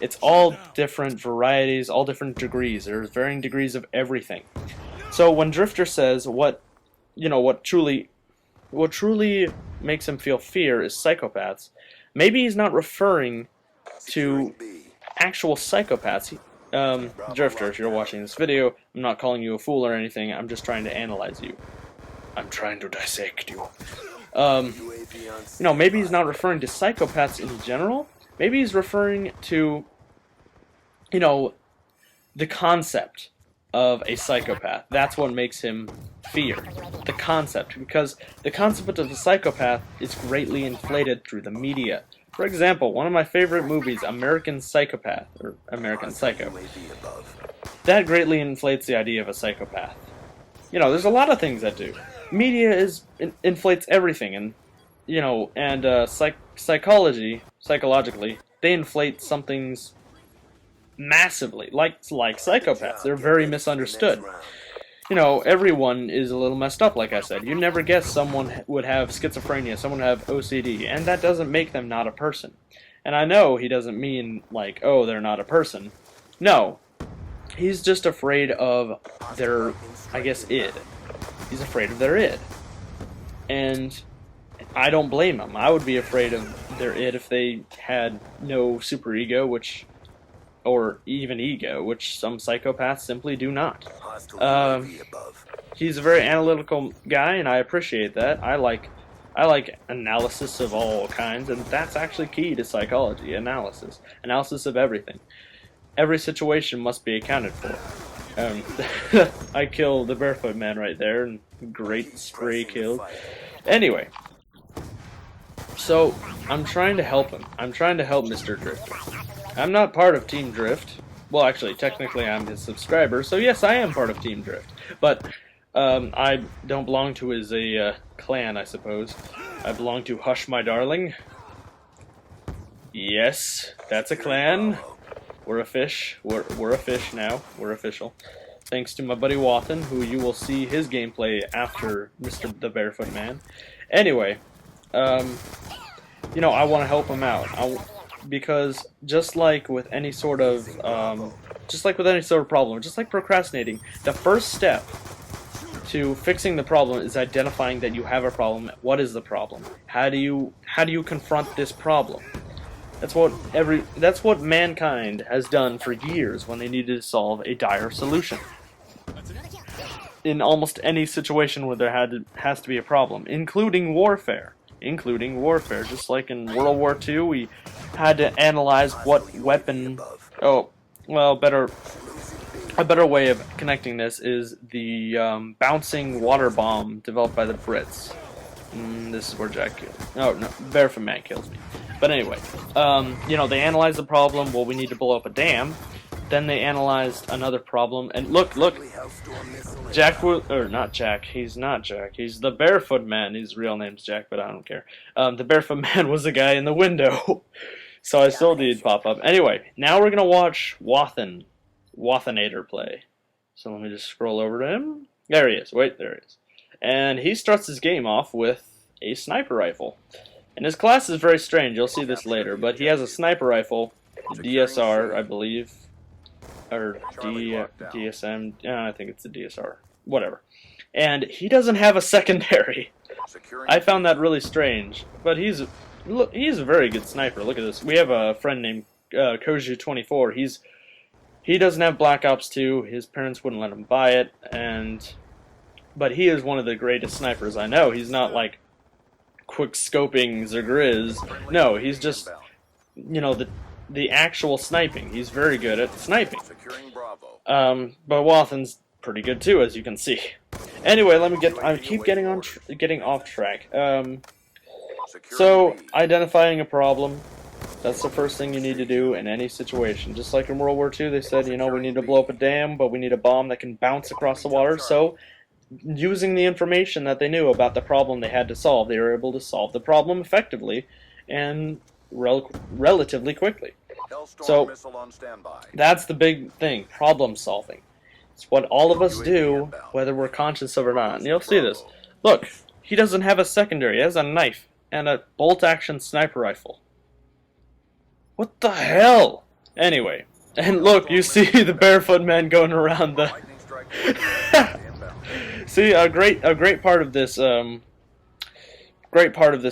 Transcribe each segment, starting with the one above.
It's all different varieties, all different degrees. There's varying degrees of everything. So when Drifter says what truly makes him feel fear is psychopaths, maybe he's not referring to actual psychopaths. Drifter, if you're watching this video, I'm not calling you a fool or anything. I'm just trying to analyze you. I'm trying to dissect you. Maybe he's not referring to psychopaths in general. Maybe he's referring to, the concept of a psychopath. That's what makes him fear. The concept. Because the concept of a psychopath is greatly inflated through the media. For example, one of my favorite movies, American Psychopath, or American Psycho, that greatly inflates the idea of a psychopath. There's a lot of things that do. Media inflates everything, and psychologically, they inflate some things massively, like psychopaths. They're very misunderstood. Everyone is a little messed up, like I said. You never guess someone would have schizophrenia, someone would have OCD, and that doesn't make them not a person. And I know he doesn't mean, like, oh, they're not a person. No. He's just afraid of their, I guess, id. He's afraid of their id. And I don't blame him. I would be afraid of their id if they had no superego, or even ego, which some psychopaths simply do not. He's a very analytical guy, and I appreciate that. I like analysis of all kinds, and that's actually key to psychology: analysis of everything. Every situation must be accounted for. I kill the barefoot man right there, and great spray kill. Anyway, so I'm trying to help him. I'm trying to help Mr. Drifter. I'm not part of Team Drift. Well, actually, technically I'm his subscriber, so yes, I am part of Team Drift. But I don't belong to his clan, I suppose. I belong to Hush My Darling. Yes, that's a clan. We're a fish. We're a fish now. We're official. Thanks to my buddy Wathan, who you will see his gameplay after Mr. the Barefoot Man. Anyway, I want to help him out. Because just like with any sort of problem, just like procrastinating, the first step to fixing the problem is identifying that you have a problem. What is the problem? How do you confront this problem? That's what mankind has done for years when they needed to solve a dire solution. In almost any situation where there has to be a problem, including warfare. Just like in World War II, we had to analyze what weapon. Oh, well, a better way of connecting this is the bouncing water bomb developed by the Brits. This is where Jack kills. Oh no, Barefoot Man kills me. But anyway, they analyzed the problem. Well, we need to blow up a dam. Then they analyzed another problem, and look, Jack not Jack. He's not Jack. He's the Barefoot Man. His real name's Jack, but I don't care. The Barefoot Man was the guy in the window, so I still did pop up. Anyway, now we're gonna watch Wathanator play. So let me just scroll over to him. There he is. Wait, there he is. And he starts his game off with a sniper rifle. And his class is very strange. You'll see this later, but he has a sniper rifle, DSR, I believe. Or DSM, I think it's a DSR, whatever. And he doesn't have a secondary. I found that really strange, but he's a very good sniper. Look at this. We have a friend named Koju24. He doesn't have Black Ops 2. His parents wouldn't let him buy it, but he is one of the greatest snipers I know. He's not like quick scoping Zagriz. No, he's just the actual sniping. He's very good at sniping. But Wathan's pretty good too, as you can see. Anyway, I keep getting off track. So identifying a problem, that's the first thing you need to do in any situation. Just like in World War II, they said, we need to blow up a dam, but we need a bomb that can bounce across the water. So using the information that they knew about the problem they had to solve, they were able to solve the problem effectively and relatively quickly. So that's the big thing, problem solving. It's what all of us do, whether we're conscious of it or not. And you'll see this. Look, he doesn't have a secondary. He has a knife and a bolt-action sniper rifle. What the hell? Anyway, and look, you see the barefoot man going around the. See, a great part of this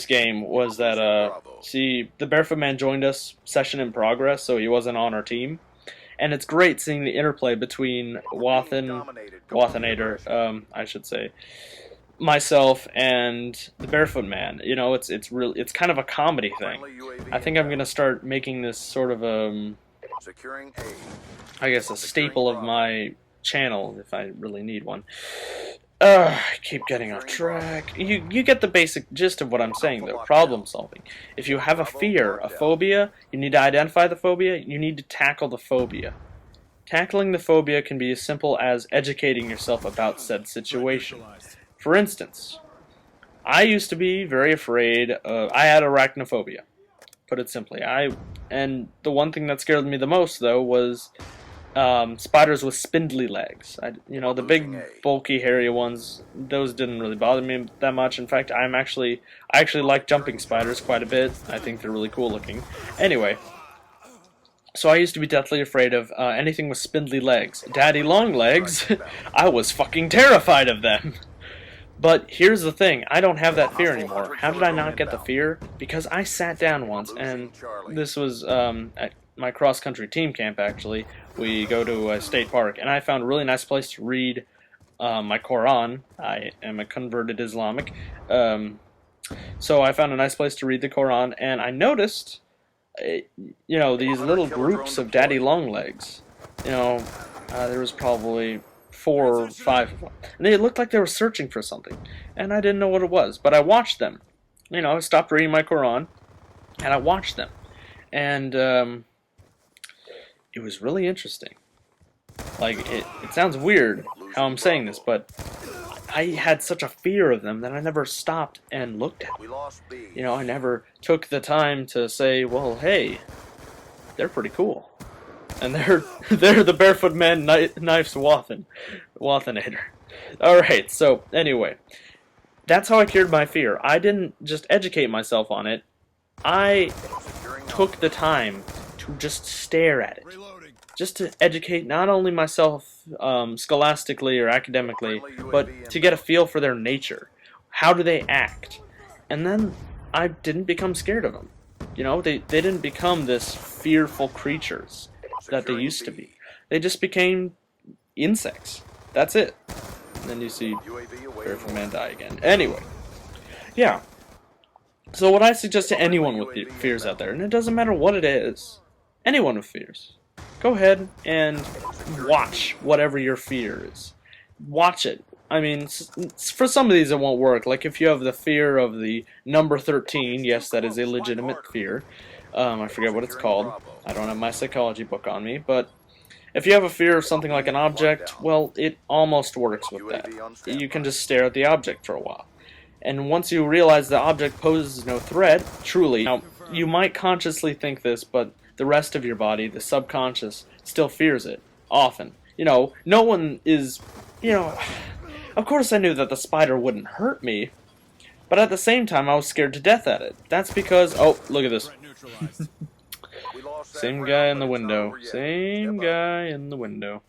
game was that see, the barefoot man joined us, session in progress, so he wasn't on our team. And it's great seeing the interplay between Wathanator, I should say, myself, and the Barefoot Man. You know, it's kind of a comedy thing. I think I'm gonna start making this sort of I guess a staple of my channel if I really need one. I keep getting off track. You get the basic gist of what I'm saying, though. Problem solving. If you have a fear, a phobia, you need to identify the phobia, you need to tackle the phobia. Tackling the phobia can be as simple as educating yourself about said situation. For instance, I used to be very afraid I had arachnophobia, put it simply. And the one thing that scared me the most, though, was spiders with spindly legs. You know, the big, bulky, hairy ones, those didn't really bother me that much. In fact, I actually like jumping spiders quite a bit. I think they're really cool looking. Anyway, so I used to be deathly afraid of anything with spindly legs. Daddy long legs, I was fucking terrified of them. But here's the thing, I don't have that fear anymore. How did I not get the fear? Because I sat down once, and this was at my cross-country team camp, actually. We go to a state park, and I found a really nice place to read my Quran. I am a converted Islamic. So I found a nice place to read the Quran, and I noticed, you know, these little groups of daddy longlegs. You know, there was probably 4 or 5 of them. And they looked like they were searching for something. And I didn't know what it was. But I watched them. You know, I stopped reading my Quran, and I watched them. And it was really interesting. Like, it sounds weird how I'm saying this, but I had such a fear of them that I never stopped and looked at them. You know, I never took the time to say, well, hey, they're pretty cool. And they're the Barefoot Man knifes Wathanator. Alright, so anyway, that's how I cured my fear. I didn't just educate myself on it. I took the time to just stare at it. Just to educate not only myself scholastically or academically, but to get a feel for their nature. How do they act? And then I didn't become scared of them. You know, they didn't become this fearful creatures that they used to be. They just became insects. That's it. And then you see Barefoot Man die again. Anyway, yeah. So what I suggest to anyone with fears out there, and it doesn't matter what it is, anyone with fears, go ahead and watch whatever your fear is. Watch it. I mean, for some of these it won't work. Like if you have the fear of the number 13, yes, that is a legitimate fear. I forget what it's called. I don't have my psychology book on me, but if you have a fear of something like an object, well, it almost works with that. You can just stare at the object for a while. And once you realize the object poses no threat, truly, now, you might consciously think this, but the rest of your body, the subconscious, still fears it, often. You know, no one is, you know, of course I knew that the spider wouldn't hurt me, but at the same time I was scared to death at it. That's because, oh, look at this. Same guy in the window. Same guy in the window.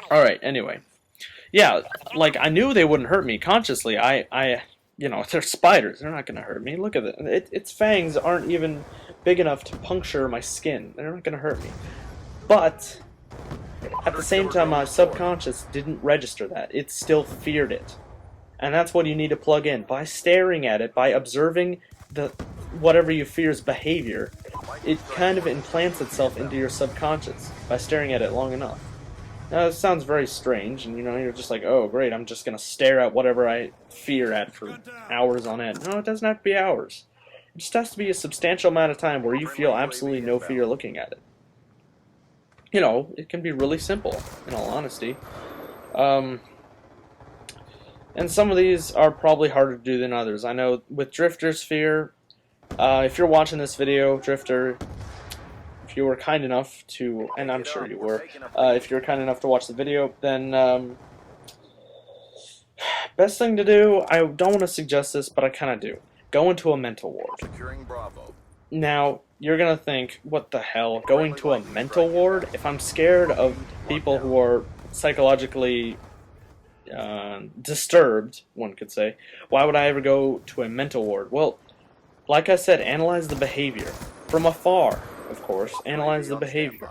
Alright, anyway. Yeah, like, I knew they wouldn't hurt me consciously. You know, they're spiders. They're not going to hurt me. Look at it. Its fangs aren't even big enough to puncture my skin. They're not going to hurt me. But at the same time, my subconscious didn't register that. It still feared it. And that's what you need to plug in. By staring at it, by observing whatever you fear's behavior, it kind of implants itself into your subconscious by staring at it long enough. Now, it sounds very strange, and you know, you're just like, oh, great, I'm just going to stare at whatever I fear at for hours on end. No, it doesn't have to be hours. It just has to be a substantial amount of time where you feel absolutely no fear looking at it. You know, it can be really simple, in all honesty. And some of these are probably harder to do than others. I know with Drifter's fear, if you're watching this video, Drifter, if you were kind enough to, and I'm sure you were, if you're kind enough to watch the video, then best thing to do, I don't want to suggest this, but I kind of do. Go into a mental ward. Now, you're gonna think, what the hell, going to a mental ward? If I'm scared of people who are psychologically disturbed, one could say, why would I ever go to a mental ward? Well, like I said, analyze the behavior. From afar, of course, analyze the behavior.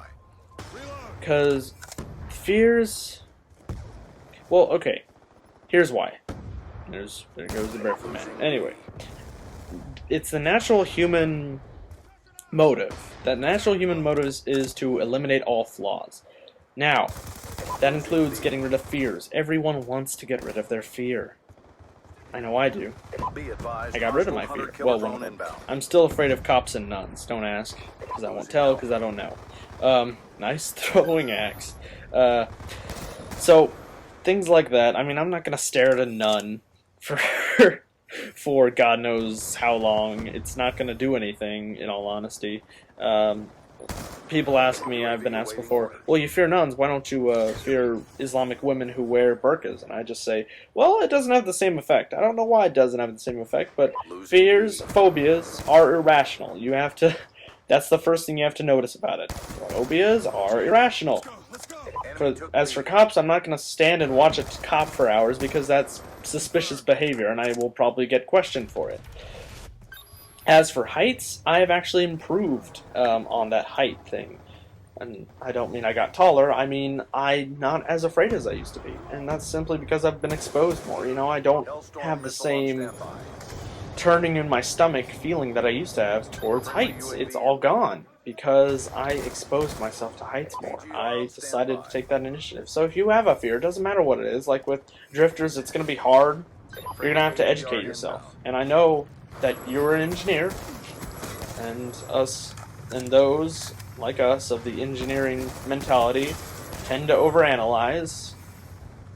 Because fears... Well, okay, here's why. There goes the barefoot man. Anyway, it's the natural human motive. That natural human motive is to eliminate all flaws. Now, that includes getting rid of fears. Everyone wants to get rid of their fear. I know I do. I got rid of my fear. Well, one of them. I'm still afraid of cops and nuns. Don't ask, because I won't tell, because I don't know. Nice throwing axe. So, things like that. I mean, I'm not going to stare at a nun for God knows how long. It's not going to do anything, in all honesty. People ask me, I've been asked before, well, you fear nuns, why don't you fear Islamic women who wear burqas? And I just say, well, it doesn't have the same effect. I don't know why it doesn't have the same effect, but fears, phobias are irrational. You have to, that's the first thing you have to notice about it. Phobias are irrational. As for cops, I'm not going to stand and watch a cop for hours because that's suspicious behavior, and I will probably get questioned for it. As for heights, I have actually improved on that height thing. And I don't mean I got taller, I mean I'm not as afraid as I used to be. And that's simply because I've been exposed more. You know, I don't have the same turning in my stomach feeling that I used to have towards heights. It's all gone because I exposed myself to heights more. I decided to take that initiative. So if you have a fear, it doesn't matter what it is. Like with drifters, it's going to be hard. You're going to have to educate yourself. And I know that you're an engineer, and us, and those like us of the engineering mentality tend to overanalyze.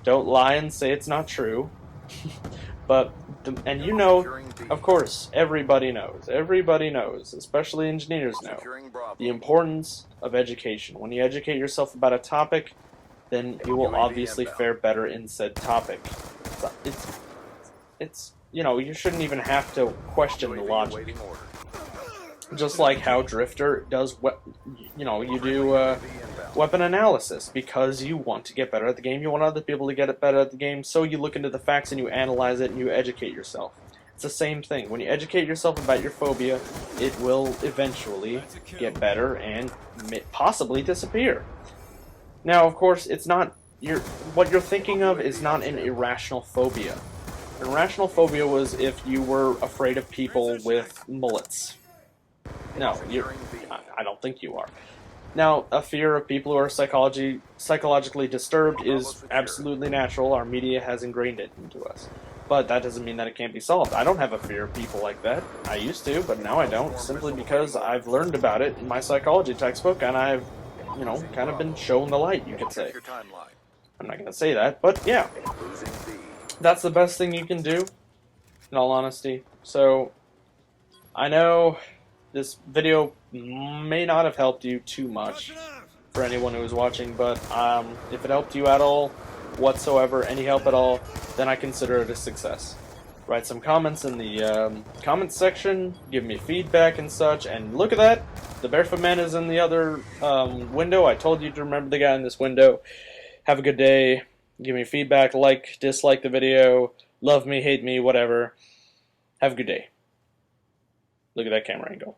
Don't lie and say it's not true. But, and you know, of course, everybody knows, especially engineers know, the importance of education. When you educate yourself about a topic, then you will obviously fare better in said topic. It's you know, you shouldn't even have to question the logic. Just like how Drifter does, you know, you do weapon analysis because you want to get better at the game. You want other people to get better at the game, so you look into the facts and you analyze it and you educate yourself. It's the same thing. When you educate yourself about your phobia, it will eventually get better and possibly disappear. Now, of course, it's not what you're thinking of is not an irrational phobia. An irrational phobia was if you were afraid of people with mullets. No, I don't think you are. Now, a fear of people who are psychologically disturbed is absolutely natural. Our media has ingrained it into us. But that doesn't mean that it can't be solved. I don't have a fear of people like that. I used to, but now I don't, simply because I've learned about it in my psychology textbook, and I've, you know, kind of been shown the light, you could say. I'm not going to say that, but yeah. That's the best thing you can do, in all honesty. So, I know this video may not have helped you too much for anyone who is watching, but if it helped you at all, whatsoever, any help at all, then I consider it a success. Write some comments in the comments section, give me feedback and such, and look at that, the Barefoot Man is in the other window. I told you to remember the guy in this window. Have a good day. Give me feedback, like, dislike the video, love me, hate me, whatever. Have a good day. Look at that camera angle.